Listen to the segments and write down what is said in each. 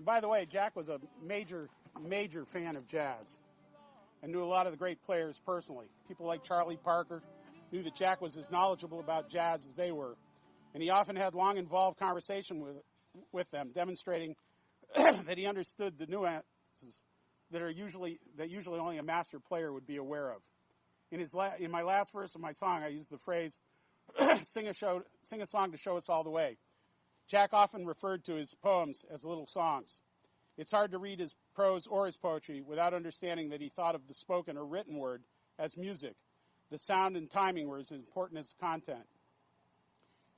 By the way, Jack was a major fan of jazz and knew a lot of the great players personally. People like Charlie Parker knew that Jack was as knowledgeable about jazz as they were, and he often had long, involved conversation with them, demonstrating that he understood the nuances that usually only a master player would be aware of. In my last verse of my song, I used the phrase, sing a song to show us all the way. Jack often referred to his poems as little songs. It's hard to read his prose or his poetry without understanding that he thought of the spoken or written word as music. The sound and timing were as important as content.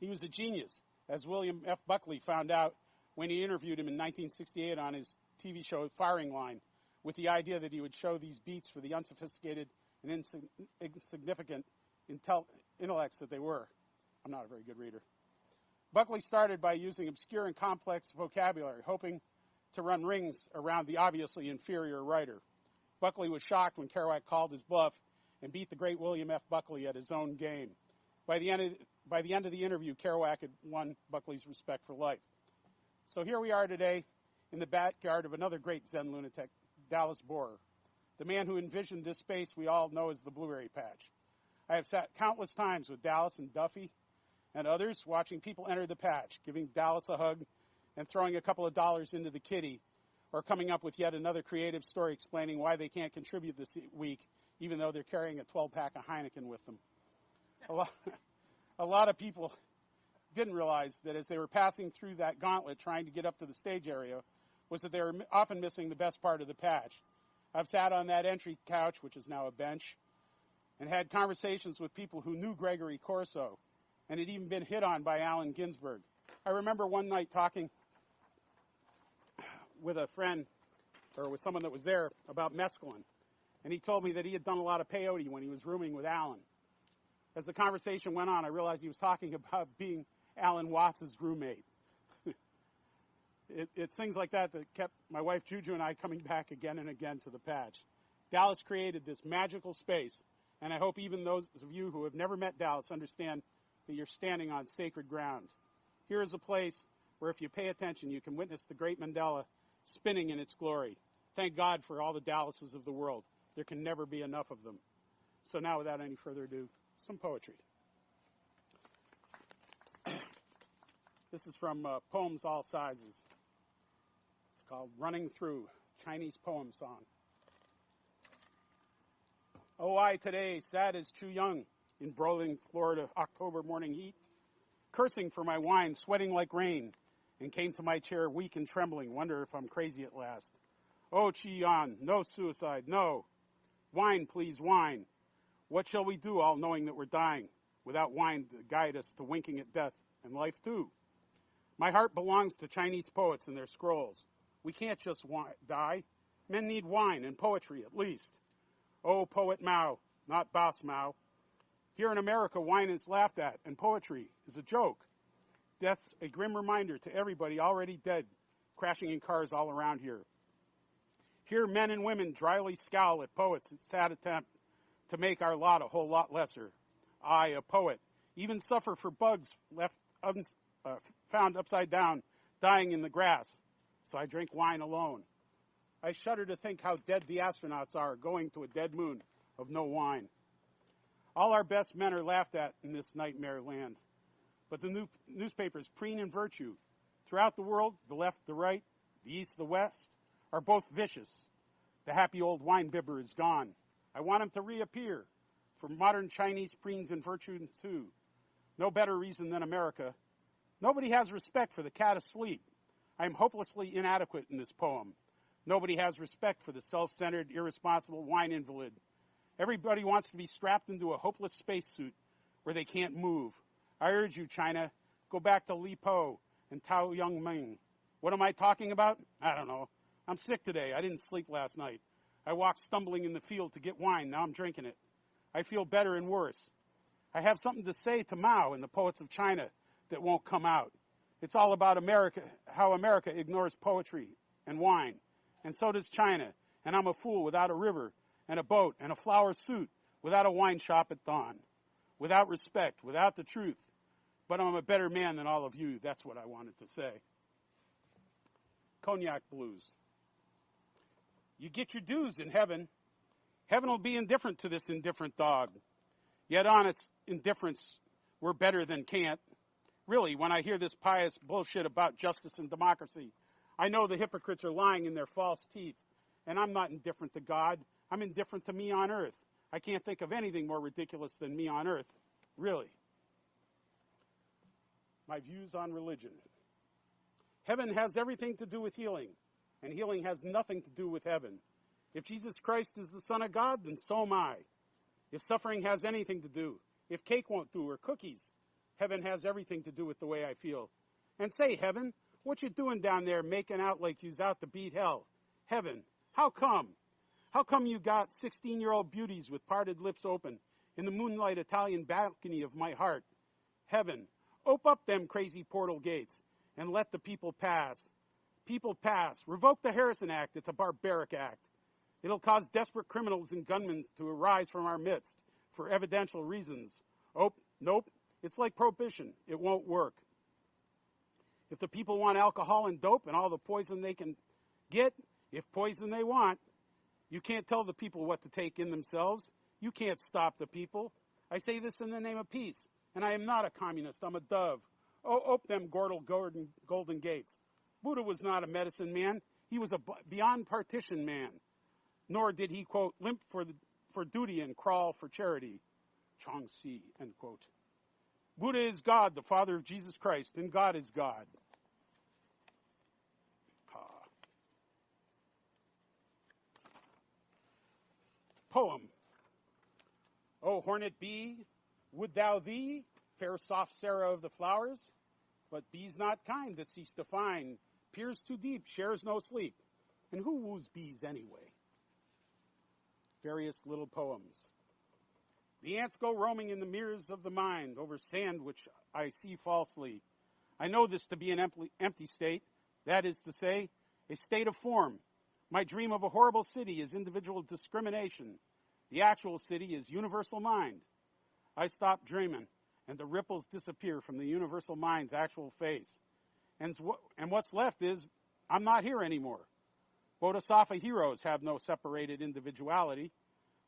He was a genius, as William F. Buckley found out when he interviewed him in 1968 on his TV show Firing Line, with the idea that he would show these beats for the unsophisticated and insignificant intellects that they were. I'm not a very good reader. Buckley started by using obscure and complex vocabulary, hoping to run rings around the obviously inferior writer. Buckley was shocked when Kerouac called his bluff and beat the great William F. Buckley at his own game. By the end of the interview, Kerouac had won Buckley's respect for life. So here we are today in the backyard of another great Zen lunatic, Dallas Borer, the man who envisioned this space we all know as the Blueberry Patch. I have sat countless times with Dallas and Duffy and others watching people enter the patch, giving Dallas a hug and throwing a couple of dollars into the kitty, or coming up with yet another creative story explaining why they can't contribute this week, even though they're carrying a 12-pack of Heineken with them. A lot of people didn't realize that as they were passing through that gauntlet trying to get up to the stage area, was that they were often missing the best part of the patch. I've sat on that entry couch, which is now a bench, and had conversations with people who knew Gregory Corso and had even been hit on by Allen Ginsberg. I remember one night talking with a friend, or with someone that was there, about mescaline, and he told me that he had done a lot of peyote when he was rooming with Allen. As the conversation went on, I realized he was talking about being Alan Watts' roommate. It's things like that that kept my wife Juju and I coming back again and again to the patch. Dallas created this magical space, and I hope even those of you who have never met Dallas understand that you're standing on sacred ground. Here is a place where if you pay attention, you can witness the great Mandela spinning in its glory. Thank God for all the Dallases of the world. There can never be enough of them. So now, without any further ado, some poetry. This is from Poems All Sizes. It's called Running Through, Chinese Poem Song. Oh, I today, sad as Chu Young, in broiling Florida October morning heat, cursing for my wine, sweating like rain, and came to my chair weak and trembling, wonder if I'm crazy at last. Oh, Chi Yan, no suicide, no. Wine, please, wine. What shall we do, all knowing that we're dying, without wine to guide us to winking at death and life too? My heart belongs to Chinese poets and their scrolls. We can't just die. Men need wine and poetry at least. Oh, poet Mao, not boss Mao. Here in America, wine is laughed at and poetry is a joke. Death's a grim reminder to everybody already dead, crashing in cars all around here. Here, men and women dryly scowl at poets' sad attempt to make our lot a whole lot lesser. I, a poet, even suffer for bugs found upside down, dying in the grass, so I drink wine alone. I shudder to think how dead the astronauts are going to a dead moon of no wine. All our best men are laughed at in this nightmare land, but the newspapers preen in virtue. Throughout the world, the left, the right, the east, the west, are both vicious. The happy old wine bibber is gone. I want him to reappear, for modern Chinese preens in virtue too. No better reason than America. Nobody has respect for the cat asleep. I am hopelessly inadequate in this poem. Nobody has respect for the self-centered, irresponsible wine invalid. Everybody wants to be strapped into a hopeless spacesuit where they can't move. I urge you, China, go back to Li Po and Tao Young-ming. What am I talking about? I don't know. I'm sick today. I didn't sleep last night. I walked stumbling in the field to get wine. Now I'm drinking it. I feel better and worse. I have something to say to Mao and the poets of China that won't come out. It's all about America, how America ignores poetry and wine. And so does China. And I'm a fool without a river and a boat and a flower suit, without a wine shop at dawn, without respect, without the truth. But I'm a better man than all of you. That's what I wanted to say. cognac blues. You get your dues in heaven. Heaven will be indifferent to this indifferent dog. Yet honest indifference, we're better than can't. Really, when I hear this pious bullshit about justice and democracy, I know the hypocrites are lying in their false teeth. And I'm not indifferent to God. I'm indifferent to me on earth. I can't think of anything more ridiculous than me on earth. Really. My views on religion. Heaven has everything to do with healing, and healing has nothing to do with heaven. If Jesus Christ is the Son of God, then so am I. If suffering has anything to do, if cake won't do, or cookies, heaven has everything to do with the way I feel. And say, heaven, what you doing down there making out like you's out to beat hell? Heaven, how come? How come you got 16-year-old beauties with parted lips open in the moonlight Italian balcony of my heart? Heaven, open up them crazy portal gates and let the people pass. People pass. Revoke the Harrison Act. It's a barbaric act. It'll cause desperate criminals and gunmen to arise from our midst for evidential reasons. Oh, nope. It's like prohibition. It won't work. If the people want alcohol and dope and all the poison they can get, if poison they want, you can't tell the people what to take in themselves. You can't stop the people. I say this in the name of peace, and I am not a communist. I'm a dove. Oh, open them golden gates. Buddha was not a medicine man. He was a beyond partition man. Nor did he, quote, limp for duty and crawl for charity. Chong-si, end quote. Buddha is God, the Father of Jesus Christ, and God is God. Poem. O hornet bee, would thou thee, fair soft Sarah of the flowers? But bees not kind that cease to find, peers too deep, shares no sleep. And who woos bees anyway? Various little poems. The ants go roaming in the mirrors of the mind over sand which I see falsely. I know this to be an empty state, that is to say, a state of form. My dream of a horrible city is individual discrimination. The actual city is universal mind. I stop dreaming, and the ripples disappear from the universal mind's actual face. And what's left is, I'm not here anymore. Bodhisattva heroes have no separated individuality.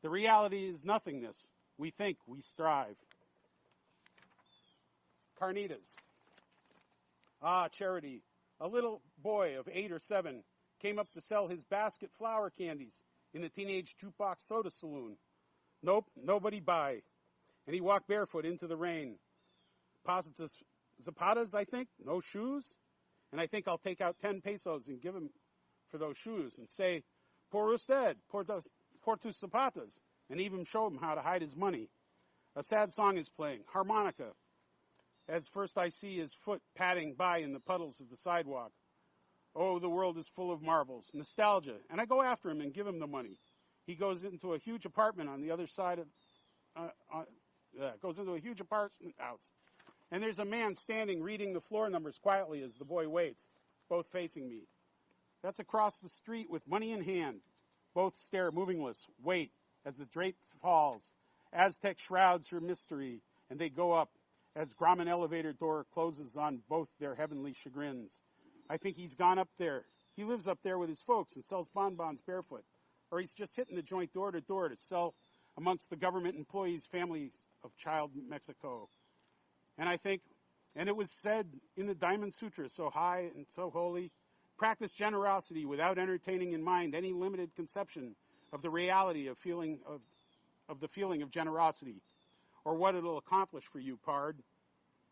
The reality is nothingness. We think, we strive. Carnitas. Ah, charity. A little boy of 8 or 7 came up to sell his basket flower candies in the teenage jukebox soda saloon. Nope, nobody buy. And he walked barefoot into the rain. Posits zapatas, I think, no shoes. And I think I'll take out 10 pesos and give him for those shoes and say, por usted, por tus zapatas, and even show him how to hide his money. A sad song is playing, harmonica. As first I see his foot padding by in the puddles of the sidewalk. Oh, the world is full of marvels, nostalgia. And I go after him and give him the money. He goes into a huge apartment on the other side of, goes into a huge apartment house. And there's a man standing reading the floor numbers quietly as the boy waits, both facing me. That's across the street with money in hand. Both stare movingless, wait, as the drape falls. Aztec shrouds her mystery, and they go up as Grumman elevator door closes on both their heavenly chagrins. I think he's gone up there. He lives up there with his folks and sells bonbons barefoot. Or he's just hitting the joint door to sell amongst the government employees' families of child Mexico. And I think, and it was said in the Diamond Sutra, so high and so holy, practice generosity without entertaining in mind any limited conception of the reality of the feeling of generosity, or what it'll accomplish for you, pard.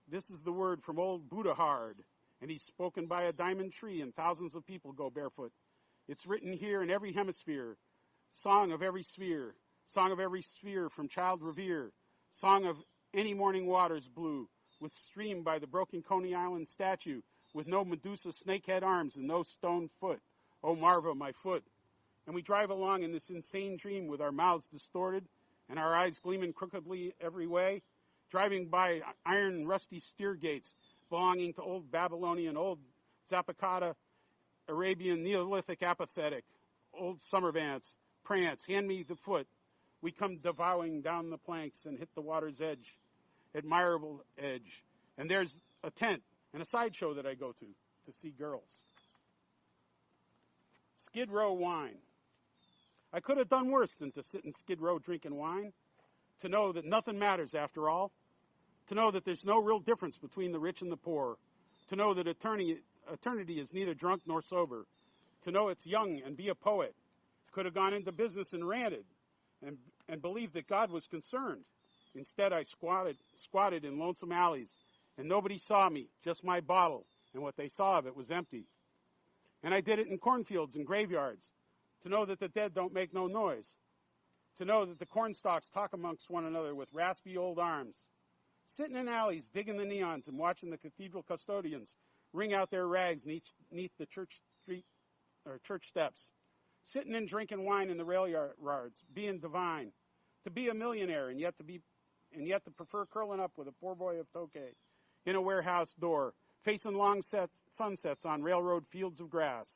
This is the word from old Buddha-hard, and he's spoken by a diamond tree, and thousands of people go barefoot. It's written here in every hemisphere, song of every sphere from child revere, song of any morning waters blue, with stream by the broken Coney Island statue, with no Medusa snakehead arms and no stone foot. Oh, Marva, my foot. And we drive along in this insane dream with our mouths distorted and our eyes gleaming crookedly every way, driving by iron rusty steer gates belonging to old Babylonian, old Zapata, Arabian, Neolithic apathetic, old Summervance, prance, hand me the foot. We come devouring down the planks and hit the water's edge, admirable edge. And there's a tent and a sideshow that I go to see girls. Skid Row wine. I could have done worse than to sit in Skid Row drinking wine, to know that nothing matters after all, to know that there's no real difference between the rich and the poor, to know that eternity is neither drunk nor sober, to know it's young and be a poet. Could have gone into business and ranted and believed that God was concerned. Instead, I squatted in lonesome alleys, and nobody saw me, just my bottle, and what they saw of it was empty. And I did it in cornfields and graveyards, to know that the dead don't make no noise, to know that the cornstalks talk amongst one another with raspy old arms, sitting in alleys, digging the neons and watching the cathedral custodians wring out their rags neath the church steps, sitting and drinking wine in the rail yards, being divine, to be a millionaire and yet to prefer curling up with a poor boy of Tokay in a warehouse door, facing long sunsets on railroad fields of grass,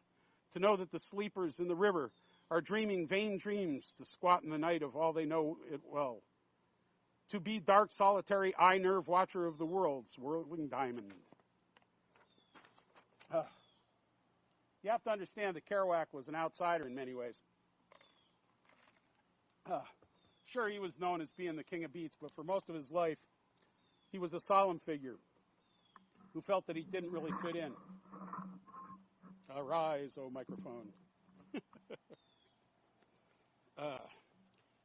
to know that the sleepers in the river are dreaming vain dreams to squat in the night of all they know it well, to be dark, solitary eye nerve watcher of the world's whirling diamond. You have to understand that Kerouac was an outsider in many ways. Sure, he was known as being the king of beats, but for most of his life, he was a solemn figure who felt that he didn't really fit in. Arise, oh microphone.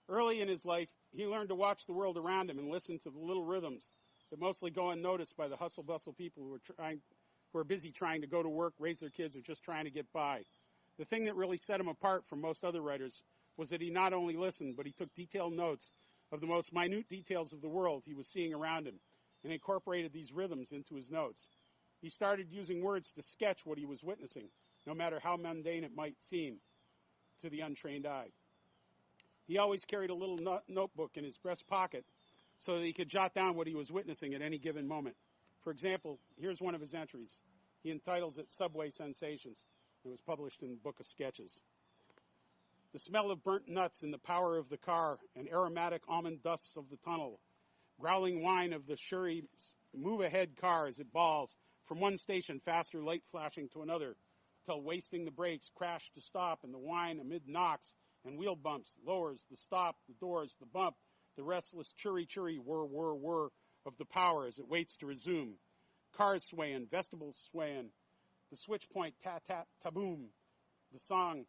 Early in his life, he learned to watch the world around him and listen to the little rhythms that mostly go unnoticed by the hustle-bustle people who are busy trying to go to work, raise their kids, or just trying to get by. The thing that really set him apart from most other writers was that he not only listened, but he took detailed notes of the most minute details of the world he was seeing around him and incorporated these rhythms into his notes. He started using words to sketch what he was witnessing, no matter how mundane it might seem to the untrained eye. He always carried a little notebook in his breast pocket so that he could jot down what he was witnessing at any given moment. For example, here's one of his entries. He entitles it Subway Sensations. It was published in the Book of Sketches. The smell of burnt nuts in the power of the car and aromatic almond dusts of the tunnel. Growling whine of the Shuri move-ahead car as it balls from one station, faster light flashing to another, till wasting the brakes, crash to stop, and the whine amid knocks and wheel bumps, lowers, the stop, the doors, the bump, the restless churry, whir, whir, whir of the power as it waits to resume. Cars swaying, vestibules swaying, the switch point, tat-tat, taboom, the song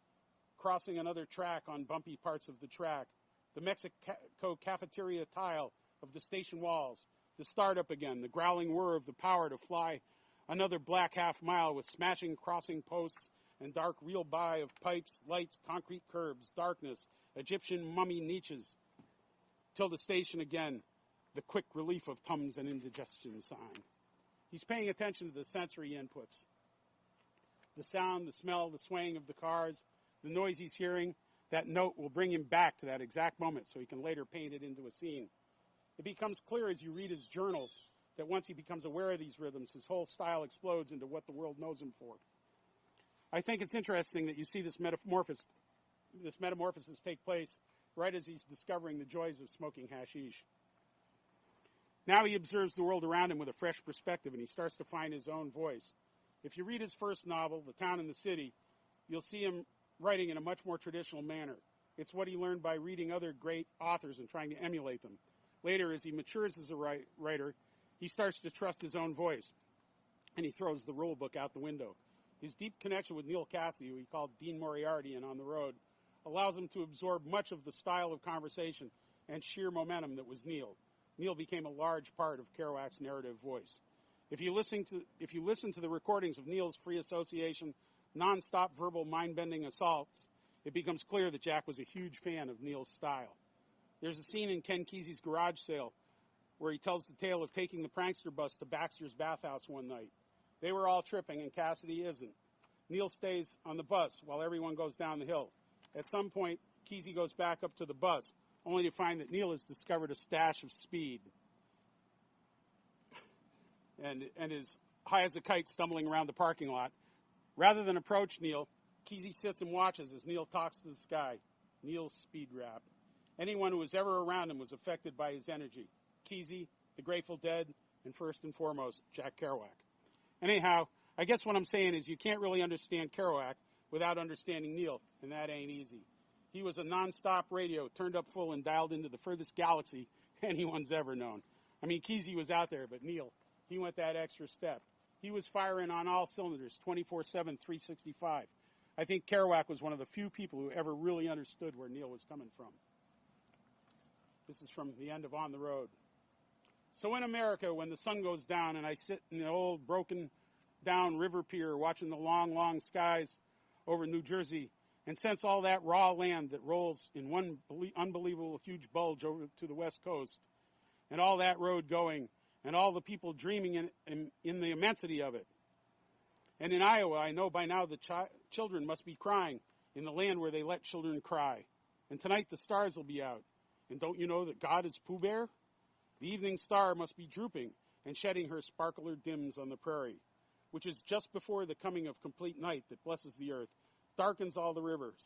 crossing another track on bumpy parts of the track, the Mexico cafeteria tile of the station walls, the start up again, the growling whir of the power to fly another black half mile with smashing crossing posts and dark reel by of pipes, lights, concrete curbs, darkness, Egyptian mummy niches, till the station again, the quick relief of Tums and indigestion sign. He's paying attention to the sensory inputs. The sound, the smell, the swaying of the cars, the noise he's hearing, that note will bring him back to that exact moment so he can later paint it into a scene. It becomes clear as you read his journals that once he becomes aware of these rhythms, his whole style explodes into what the world knows him for. I think it's interesting that you see this metamorphosis take place right as he's discovering the joys of smoking hashish. Now he observes the world around him with a fresh perspective, and he starts to find his own voice. If you read his first novel, The Town and the City, you'll see him writing in a much more traditional manner. It's what he learned by reading other great authors and trying to emulate them. Later, as he matures as a writer, he starts to trust his own voice, and he throws the rule book out the window. His deep connection with Neil Cassidy, who he called Dean Moriarty in On the Road, allows him to absorb much of the style of conversation and sheer momentum that was Neil. Neil became a large part of Kerouac's narrative voice. If you listen to the recordings of Neil's free association, non-stop verbal mind-bending assaults, it becomes clear that Jack was a huge fan of Neil's style. There's a scene in Ken Kesey's garage sale where he tells the tale of taking the prankster bus to Baxter's bathhouse one night. They were all tripping, and Cassidy isn't. Neil stays on the bus while everyone goes down the hill. At some point, Kesey goes back up to the bus, only to find that Neil has discovered a stash of speed and is high as a kite stumbling around the parking lot. Rather than approach Neil, Kesey sits and watches as Neil talks to the sky. Neil's speed rap. Anyone who was ever around him was affected by his energy. Kesey, the Grateful Dead, and first and foremost, Jack Kerouac. Anyhow, I guess what I'm saying is you can't really understand Kerouac without understanding Neil, and that ain't easy. He was a nonstop radio, turned up full and dialed into the furthest galaxy anyone's ever known. I mean, Kesey was out there, but Neil, he went that extra step. He was firing on all cylinders, 24/7, 365. I think Kerouac was one of the few people who ever really understood where Neil was coming from. This is from the end of On the Road. So in America, when the sun goes down and I sit in the old broken down river pier watching the long, long skies over New Jersey and sense all that raw land that rolls in one unbelievable huge bulge over to the west coast, and all that road going, and all the people dreaming in the immensity of it. And in Iowa, I know by now the children must be crying in the land where they let children cry. And tonight the stars will be out. And don't you know that God is Pooh Bear? The evening star must be drooping and shedding her sparkler dims on the prairie, which is just before the coming of complete night that blesses the earth, darkens all the rivers,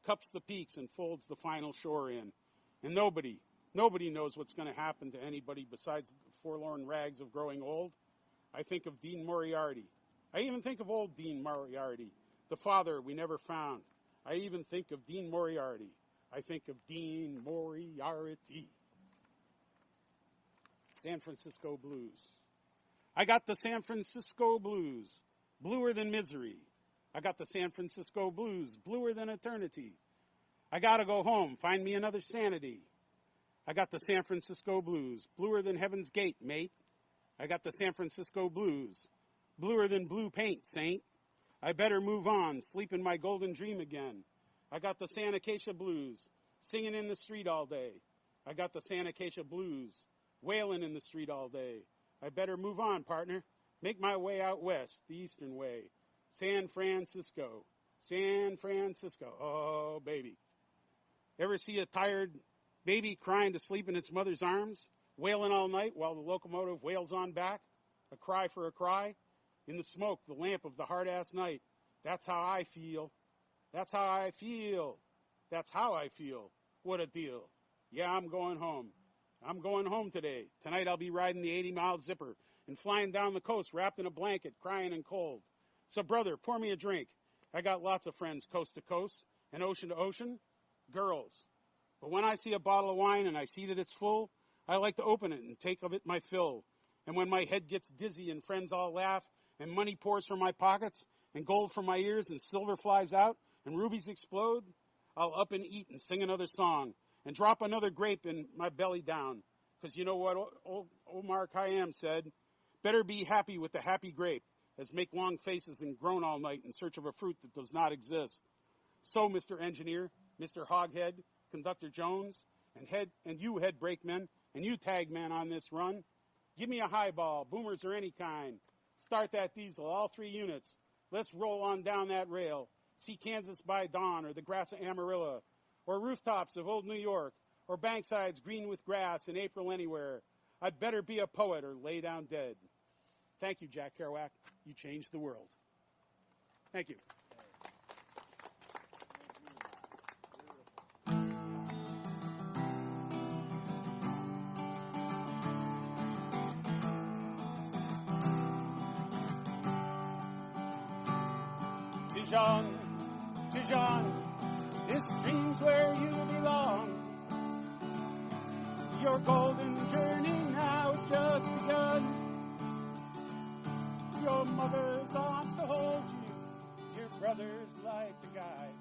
cups the peaks, and folds the final shore in. And nobody knows what's going to happen to anybody besides the forlorn rags of growing old. I think of Dean Moriarty. I even think of old Dean Moriarty, the father we never found. I even think of Dean Moriarty. I think of Dean Moriarty. San Francisco Blues. I got the San Francisco Blues, bluer than misery. I got the San Francisco Blues, bluer than eternity. I gotta go home, find me another sanity. I got the San Francisco Blues, bluer than Heaven's Gate, mate. I got the San Francisco Blues, bluer than blue paint, saint. I better move on, sleep in my golden dream again. I got the San Acacia Blues, singing in the street all day. I got the San Acacia Blues, wailing in the street all day. I better move on, partner. Make my way out west, the eastern way. San Francisco. San Francisco. Oh, baby. Ever see a tired baby crying to sleep in its mother's arms, wailing all night while the locomotive wails on back? A cry for a cry? In the smoke, the lamp of the hard-ass night. That's how I feel. That's how I feel. That's how I feel. What a deal. Yeah, I'm going home. I'm going home today. Tonight I'll be riding the 80-mile zipper and flying down the coast wrapped in a blanket, crying and cold. So, brother, pour me a drink. I got lots of friends coast to coast and ocean to ocean. Girls. But when I see a bottle of wine and I see that it's full, I like to open it and take of it my fill. And when my head gets dizzy and friends all laugh and money pours from my pockets and gold from my ears and silver flies out and rubies explode, I'll up and eat and sing another song and drop another grape in my belly down. Because you know what Omar Khayyam said? Better be happy with the happy grape as make long faces and groan all night in search of a fruit that does not exist. So, Mr. Engineer, Mr. Hoghead, Conductor Jones, and you head brakemen, and you tag men on this run, give me a highball, boomers or any kind. Start that diesel, all 3 units. Let's roll on down that rail. See Kansas by dawn, or the grass of Amarillo, or rooftops of old New York, or banksides green with grass in April anywhere. I'd better be a poet or lay down dead. Thank you, Jack Kerouac. You changed the world. Thank you. Tijan, this dream's where you belong. Your golden journey now is just begun. Your mother's arms to hold you, your brother's light to guide.